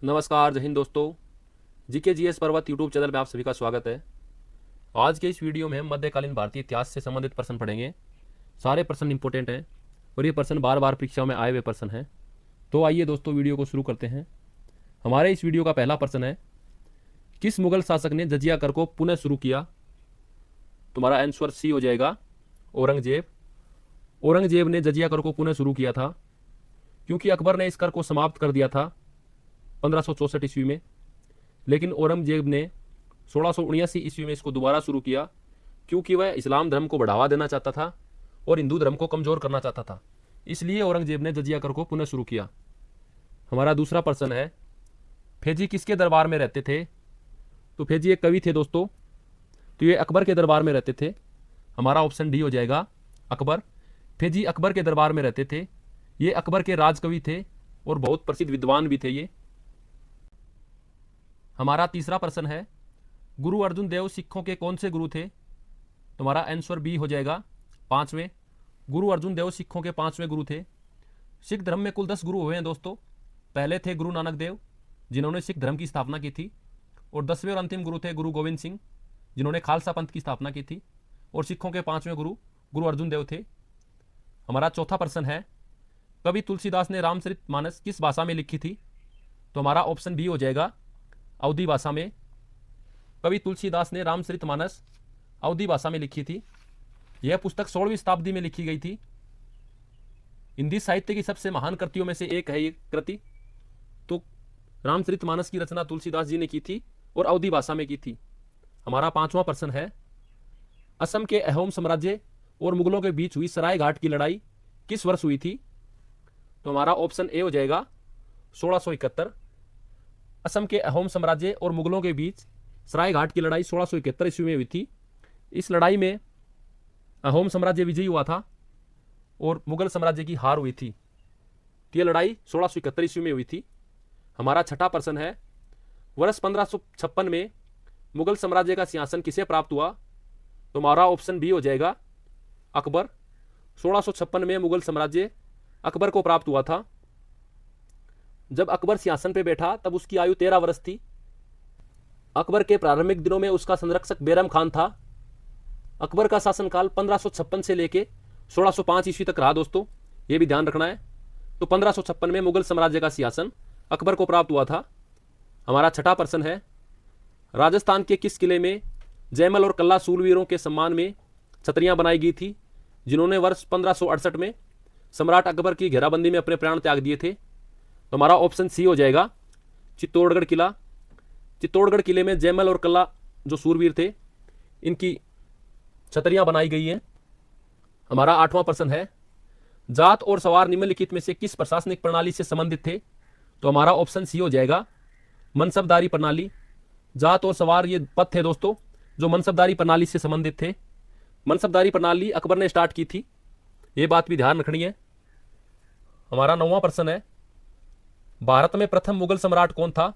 नमस्कार, जय हिंद दोस्तों। जीके जीएस पर्वत यूट्यूब चैनल में आप सभी का स्वागत है। आज के इस वीडियो में हम मध्यकालीन भारतीय इतिहास से संबंधित प्रश्न पढ़ेंगे। सारे प्रश्न इंपॉर्टेंट हैं और ये प्रश्न बार बार परीक्षाओं में आए हुए प्रश्न हैं। तो आइए दोस्तों वीडियो को शुरू करते हैं। हमारे इस वीडियो का पहला प्रश्न है, किस मुगल शासक ने जजिया कर को पुनः शुरू किया? तुम्हारा आंसर सी हो जाएगा, औरंगजेब। औरंगजेब ने जजिया कर को पुनः शुरू किया था क्योंकि अकबर ने इस कर को समाप्त कर दिया था 1564 ईस्वी में, लेकिन औरंगजेब ने 1679 ईस्वी में इसको दोबारा शुरू किया क्योंकि वह इस्लाम धर्म को बढ़ावा देना चाहता था और हिंदू धर्म को कमजोर करना चाहता था। इसलिए औरंगजेब ने जजिया कर को पुनः शुरू किया। हमारा दूसरा प्रश्न है, फेजी किसके दरबार में रहते थे? तो फेजी एक कवि थे दोस्तों, तो ये अकबर के दरबार में रहते थे। हमारा ऑप्शन डी हो जाएगा, अकबर। फेजी अकबर के दरबार में रहते थे। ये अकबर के राजकवि थे और बहुत प्रसिद्ध विद्वान भी थे ये। हमारा तीसरा प्रश्न है, गुरु अर्जुन देव सिखों के कौन से गुरु थे? तुम्हारा आंसर बी हो जाएगा, पांचवें। गुरु अर्जुन देव सिखों के पांचवें गुरु थे। सिख धर्म में कुल 10 गुरु हुए हैं दोस्तों। पहले थे गुरु नानक देव, जिन्होंने सिख धर्म की स्थापना की थी, और 10वें और अंतिम गुरु थे गुरु गोविंद सिंह, जिन्होंने खालसा पंथ की स्थापना की थी, और सिखों के पांचवें गुरु गुरु अर्जुन देव थे। हमारा चौथा प्रश्न है, कवि तुलसीदास ने रामचरितमानस किस भाषा में लिखी थी? तो हमारा ऑप्शन बी हो जाएगा, अवधी भाषा में। कवि तुलसीदास ने रामचरितमानस अवधी भाषा में लिखी थी। यह पुस्तक 16वीं शताब्दी में लिखी गई थी। हिंदी साहित्य की सबसे महान कृतियों में से एक है ये कृति। तो रामचरितमानस की रचना तुलसीदास जी ने की थी और अवधी भाषा में की थी। हमारा पांचवा प्रश्न है, असम के अहोम साम्राज्य और मुगलों के बीच हुई सराय घाट की लड़ाई किस वर्ष हुई थी? तो हमारा ऑप्शन ए हो जाएगा, 1671। असम के अहोम साम्राज्य और मुगलों के बीच सराय घाट की लड़ाई 1671 ईस्वी में हुई थी। इस लड़ाई में अहोम साम्राज्य विजयी हुआ था और मुगल साम्राज्य की हार हुई थी। यह लड़ाई 1671 ईस्वी में हुई थी। हमारा छठा प्रश्न है, वर्ष 1556 में मुगल साम्राज्य का सिंहासन किसे प्राप्त हुआ? तो हमारा ऑप्शन बी हो जाएगा, अकबर। 1656 में मुगल साम्राज्य अकबर को प्राप्त हुआ था। जब अकबर सिंहासन पर बैठा तब उसकी आयु 13 वर्ष थी। अकबर के प्रारंभिक दिनों में उसका संरक्षक बैरम खान था। अकबर का शासनकाल 1556 से लेके 1605 ईस्वी तक रहा दोस्तों, यह भी ध्यान रखना है। तो 1556 में मुगल साम्राज्य का सिंहासन अकबर को प्राप्त हुआ था। हमारा छठा प्रश्न है, राजस्थान के किस किले में जयमल और कल्ला सूरवीरों के सम्मान में छतरियां बनाई गई थी, जिन्होंने वर्ष 1568 में सम्राट अकबर की घेराबंदी में अपने प्राण त्याग दिए थे? तो हमारा ऑप्शन सी हो जाएगा, चित्तौड़गढ़ किला। चित्तौड़गढ़ किले में जयमल और कल्ला जो सूरवीर थे, इनकी छतरियां बनाई गई हैं। हमारा आठवां प्रश्न है, जाट और सवार निम्नलिखित में से किस प्रशासनिक प्रणाली से संबंधित थे? तो हमारा ऑप्शन सी हो जाएगा, मनसबदारी प्रणाली। जाट और सवार ये पद थे दोस्तों जो मनसबदारी प्रणाली से संबंधित थे। मनसबदारी प्रणाली अकबर ने स्टार्ट की थी, ये बात भी ध्यान रखनी है। हमारा 9वां प्रश्न है, भारत में प्रथम मुगल सम्राट कौन था?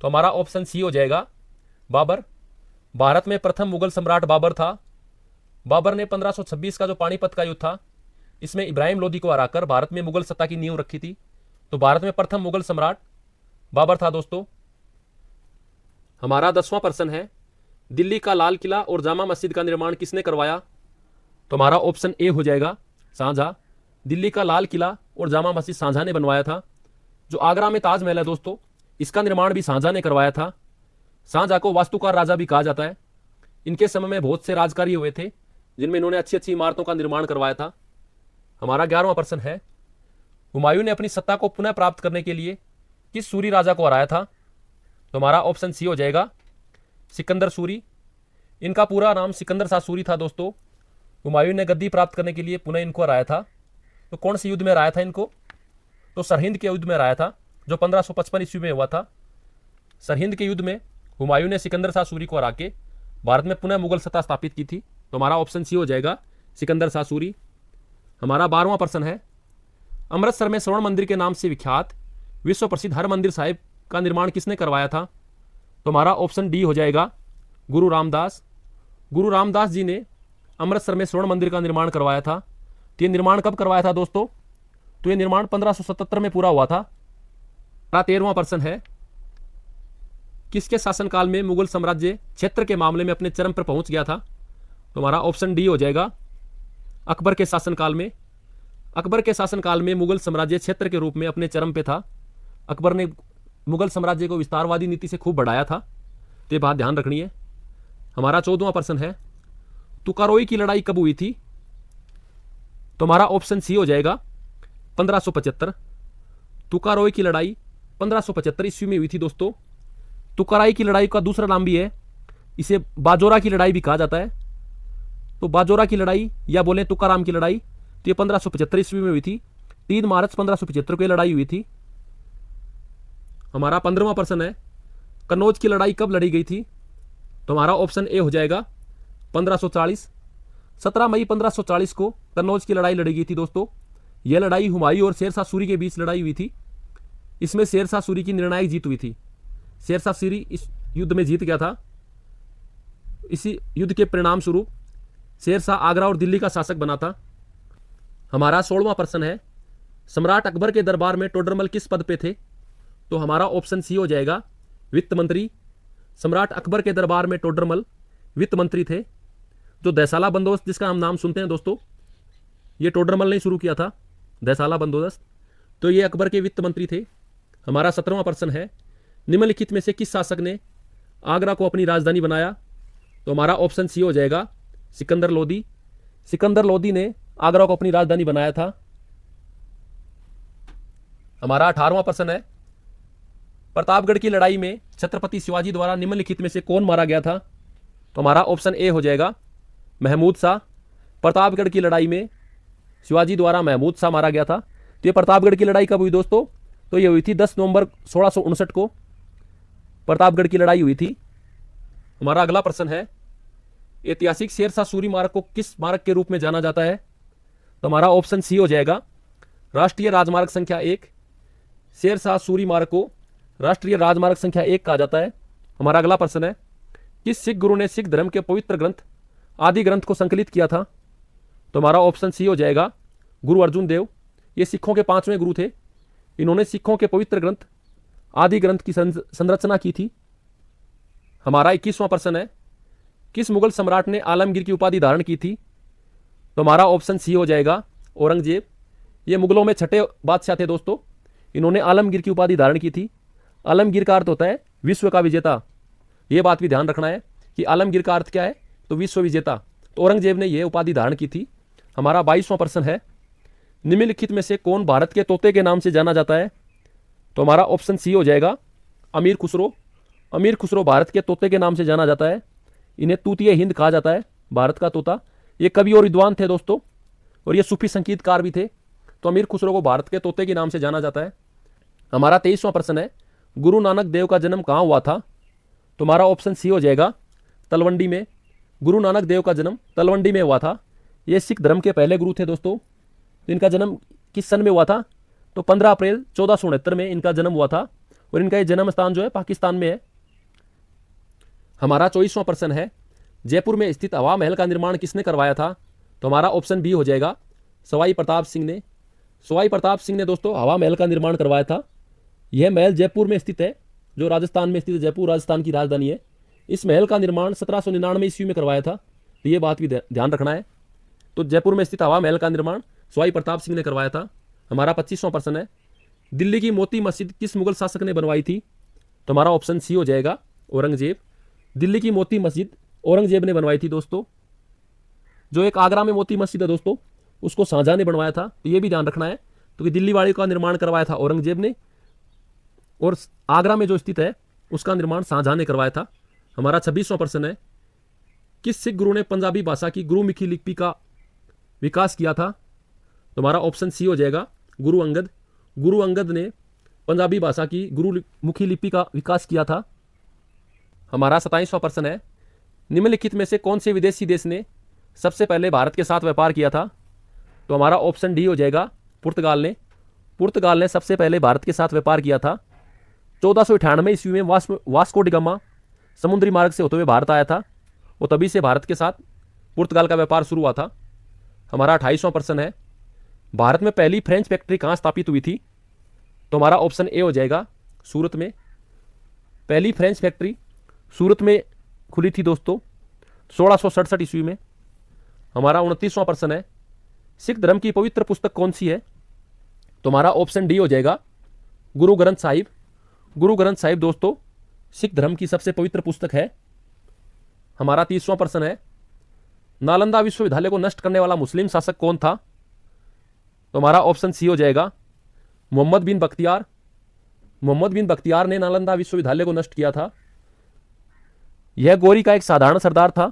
तो हमारा ऑप्शन सी हो जाएगा, बाबर। भारत में प्रथम मुगल सम्राट बाबर था। बाबर ने 1526 का जो पानीपत का युद्ध था, इसमें इब्राहिम लोदी को हराकर भारत में मुगल सत्ता की नींव रखी थी। तो भारत में प्रथम मुगल सम्राट बाबर था दोस्तों। हमारा 10वां प्रश्न है, दिल्ली का लाल किला और जामा मस्जिद का निर्माण किसने करवाया? तो हमारा ऑप्शन ए हो जाएगा, शाहजहां। दिल्ली का लाल किला और जामा मस्जिद शाहजहां ने बनवाया था। जो आगरा में ताजमहल है दोस्तों, इसका निर्माण भी शाहजहां ने करवाया था। शाहजहां को वास्तुकार राजा भी कहा जाता है। इनके समय में बहुत से राजकारी हुए थे जिनमें इन्होंने अच्छी अच्छी इमारतों का निर्माण करवाया था। हमारा 11वां प्रश्न है, हुमायूं ने अपनी सत्ता को पुनः प्राप्त करने के लिए किस सूरी राजा को हराया था? तो हमारा ऑप्शन सी हो जाएगा, सिकंदर सूरी। इनका पूरा नाम सिकंदर शाह सूरी था दोस्तों। हुमायूं ने गद्दी प्राप्त करने के लिए पुनः इनको हराया था। तो कौन से युद्ध में हराया था इनको? तो सरहिंद के युद्ध में हराया था, जो 1555 ईस्वी में हुआ था। सरहिंद के युद्ध में हुमायूं ने सिकंदर शाह सूरी को हरा के भारत में पुनः मुगल सत्ता स्थापित की थी। तो हमारा ऑप्शन सी हो जाएगा, सिकंदर शाह सूरी। हमारा 12वां प्रश्न है, अमृतसर में स्वर्ण मंदिर के नाम से विख्यात विश्व प्रसिद्ध हरमंदिर साहिब का निर्माण किसने करवाया था? तो हमारा ऑप्शन डी हो जाएगा, गुरु रामदास। गुरु रामदास जी ने अमृतसर में स्वर्ण मंदिर का निर्माण करवाया था। तो ये निर्माण कब करवाया था दोस्तों? तो ये निर्माण 1577 में पूरा हुआ था। 13वां प्रश्न है, किसके शासनकाल में मुगल साम्राज्य क्षेत्र के मामले में अपने चरम पर पहुंच गया था? तो हमारा ऑप्शन डी हो जाएगा, अकबर के शासनकाल में। अकबर के शासनकाल में मुगल साम्राज्य क्षेत्र के रूप में अपने चरम पे था। अकबर ने मुगल साम्राज्य को विस्तारवादी नीति से खूब बढ़ाया था, तो ये बात ध्यान रखनी है। हमारा 14वां प्रश्न है, तुकारोई की लड़ाई कब हुई थी? तो हमारा ऑप्शन सी हो जाएगा 1575। तुकारोई की लड़ाई 1575 ईस्वी में हुई थी दोस्तों। तुकाराई की लड़ाई का दूसरा नाम भी है, इसे बाजोरा की लड़ाई भी कहा जाता है। तो बाजोरा की लड़ाई या बोले तुकाराम की लड़ाई, तो ये 1575 ईस्वी में हुई थी। 3 मार्च 1575 को ये लड़ाई हुई थी। हमारा 15वां प्रश्न है, कन्नौज की लड़ाई कब लड़ी गई थी? तो हमारा ऑप्शन ए हो जाएगा 1540। 17 मई 1540 को कन्नौज की लड़ाई लड़ी गई थी दोस्तों। यह लड़ाई हुमायूं और शेरशाह सूरी के बीच लड़ाई हुई थी। इसमें शेरशाह सूरी की निर्णायक जीत हुई थी। शेरशाह सूरी इस युद्ध में जीत गया था। इसी युद्ध के परिणाम स्वरूप शेरशाह आगरा और दिल्ली का शासक बना था। हमारा 16वां प्रश्न है, सम्राट अकबर के दरबार में टोडरमल किस पद पे थे? तो हमारा ऑप्शन सी हो जाएगा, वित्त मंत्री। सम्राट अकबर के दरबार में टोडरमल वित्त मंत्री थे। जो दैसाला बंदोबस्त जिसका हम नाम सुनते हैं दोस्तों, ये टोडरमल ने शुरू किया था, दैसाला बंदोबस्त। तो ये अकबर के वित्त मंत्री थे। हमारा 17वां प्रश्न है, निम्नलिखित में से किस शासक ने आगरा को अपनी राजधानी बनाया? तो हमारा ऑप्शन सी हो जाएगा, सिकंदर लोदी। सिकंदर लोदी ने आगरा को अपनी राजधानी बनाया था। हमारा 18वां प्रश्न है, प्रतापगढ़ की लड़ाई में छत्रपति शिवाजी द्वारा निम्नलिखित में से कौन मारा गया था? तो हमारा ऑप्शन ए हो जाएगा, महमूद शाह। प्रतापगढ़ की लड़ाई में शिवाजी द्वारा महमूद शाह मारा गया था। तो ये प्रतापगढ़ की लड़ाई कब हुई दोस्तों? तो ये हुई थी 10 नवंबर 1659 को प्रतापगढ़ की लड़ाई हुई थी। हमारा अगला प्रश्न है, ऐतिहासिक शेरशाह सूरी मार्ग को किस मार्ग के रूप में जाना जाता है? तो हमारा ऑप्शन सी हो जाएगा, राष्ट्रीय राजमार्ग संख्या 1। शेरशाह सूरी मार्ग को राष्ट्रीय राजमार्ग संख्या 1 कहा जाता है। हमारा अगला प्रश्न है, किस सिख गुरु ने सिख धर्म के पवित्र ग्रंथ आदि ग्रंथ को संकलित किया था? तो हमारा ऑप्शन सी हो जाएगा, गुरु अर्जुन देव। ये सिखों के 5वें गुरु थे। इन्होंने सिखों के पवित्र ग्रंथ आदि ग्रंथ की संरचना की थी। हमारा 21वां प्रश्न है, किस मुगल सम्राट ने आलमगीर की उपाधि धारण की थी? तो हमारा ऑप्शन सी हो जाएगा, औरंगजेब। ये मुगलों में छठे बादशाह थे दोस्तों। इन्होंने आलमगीर की उपाधि धारण की थी। आलमगीर का अर्थ होता है विश्व का विजेता। ये बात भी ध्यान रखना है कि आलमगीर का अर्थ क्या है, तो विश्व विजेता। तो औरंगजेब ने यह उपाधि धारण की थी। हमारा 22वां प्रश्न है, निम्नलिखित में से कौन भारत के तोते के नाम से जाना जाता है? तो हमारा ऑप्शन सी हो जाएगा, अमीर खुसरो। अमीर खुसरो भारत के तोते के नाम से जाना जाता है। इन्हें तूतिए हिंद कहा जाता है, भारत का तोता। ये कवि और विद्वान थे दोस्तों, और ये सूफी संगीतकार भी थे। तो अमीर खुसरो को भारत के तोते के नाम से जाना जाता है। हमारा 23वां प्रश्न है, गुरु नानक देव का जन्म कहाँ हुआ था? तो हमारा ऑप्शन सी हो जाएगा, तलवंडी में। गुरु नानक देव का जन्म तलवंडी में हुआ था। ये सिख धर्म के पहले गुरु थे दोस्तों। इनका जन्म किस सन में हुआ था? तो 15 अप्रैल 1469 में इनका जन्म हुआ था, और इनका ये जन्म स्थान जो है पाकिस्तान में है। हमारा 24वां प्रश्न है, जयपुर में स्थित हवा महल का निर्माण किसने करवाया था? तो हमारा ऑप्शन बी हो जाएगा, सवाई प्रताप सिंह ने। सवाई प्रताप सिंह ने दोस्तों हवा महल का निर्माण करवाया था। यह महल जयपुर में स्थित है, जो राजस्थान में स्थित है। जयपुर राजस्थान की राजधानी है। इस महल का निर्माण 1799 ईस्वी में करवाया था। तो ये बात भी ध्यान रखना है। तो जयपुर में स्थित हवा महल का निर्माण सवाई प्रताप सिंह ने करवाया था। हमारा 25वां प्रश्न है, दिल्ली की मोती मस्जिद किस मुगल शासक ने बनवाई थी? तो हमारा ऑप्शन सी हो जाएगा, औरंगजेब। दिल्ली की मोती मस्जिद औरंगजेब ने बनवाई थी दोस्तों। जो एक आगरा में मोती मस्जिद है दोस्तों, उसको शाहजहां ने बनवाया था। तो ये भी ध्यान रखना है। तो कि दिल्ली वाली का निर्माण करवाया था औरंगजेब ने, और आगरा में जो स्थित है उसका निर्माण शाहजहां ने करवाया था। हमारा 26वां प्रश्न है, किस सिख गुरु ने पंजाबी भाषा की गुरुमुखी लिपि का विकास किया था? तो हमारा ऑप्शन सी हो जाएगा, गुरु अंगद। गुरु अंगद ने पंजाबी भाषा की गुरुमुखी लिपि का विकास किया था। हमारा 27वां प्रश्न है, निम्नलिखित में से कौन से विदेशी देश ने सबसे पहले भारत के साथ व्यापार किया था? तो हमारा ऑप्शन डी हो जाएगा, पुर्तगाल ने। पुर्तगाल ने सबसे पहले भारत के साथ व्यापार किया था। 1498 ईस्वी में वास्को डी गामा समुद्री मार्ग से होते हुए भारत आया था, वो तभी से भारत के साथ पुर्तगाल का व्यापार शुरू हुआ था। हमारा 28वां प्रश्न है, भारत में पहली फ्रेंच फैक्ट्री कहाँ स्थापित हुई थी? तो हमारा ऑप्शन ए हो जाएगा, सूरत में। पहली फ्रेंच फैक्ट्री सूरत में खुली थी दोस्तों 1667 ईस्वी में। हमारा 29वां प्रश्न है, सिख धर्म की पवित्र पुस्तक कौन सी है? तो हमारा ऑप्शन डी हो जाएगा गुरु ग्रंथ साहिब। गुरु ग्रंथ साहिब दोस्तों सिख धर्म की सबसे पवित्र पुस्तक है। हमारा 30वां प्रश्न है, नालंदा विश्वविद्यालय को नष्ट करने वाला मुस्लिम शासक कौन था? तो हमारा ऑप्शन सी हो जाएगा मोहम्मद बिन बख्तियार। मोहम्मद बिन बख्तियार ने नालंदा विश्वविद्यालय को नष्ट किया था। यह गौरी का एक साधारण सरदार था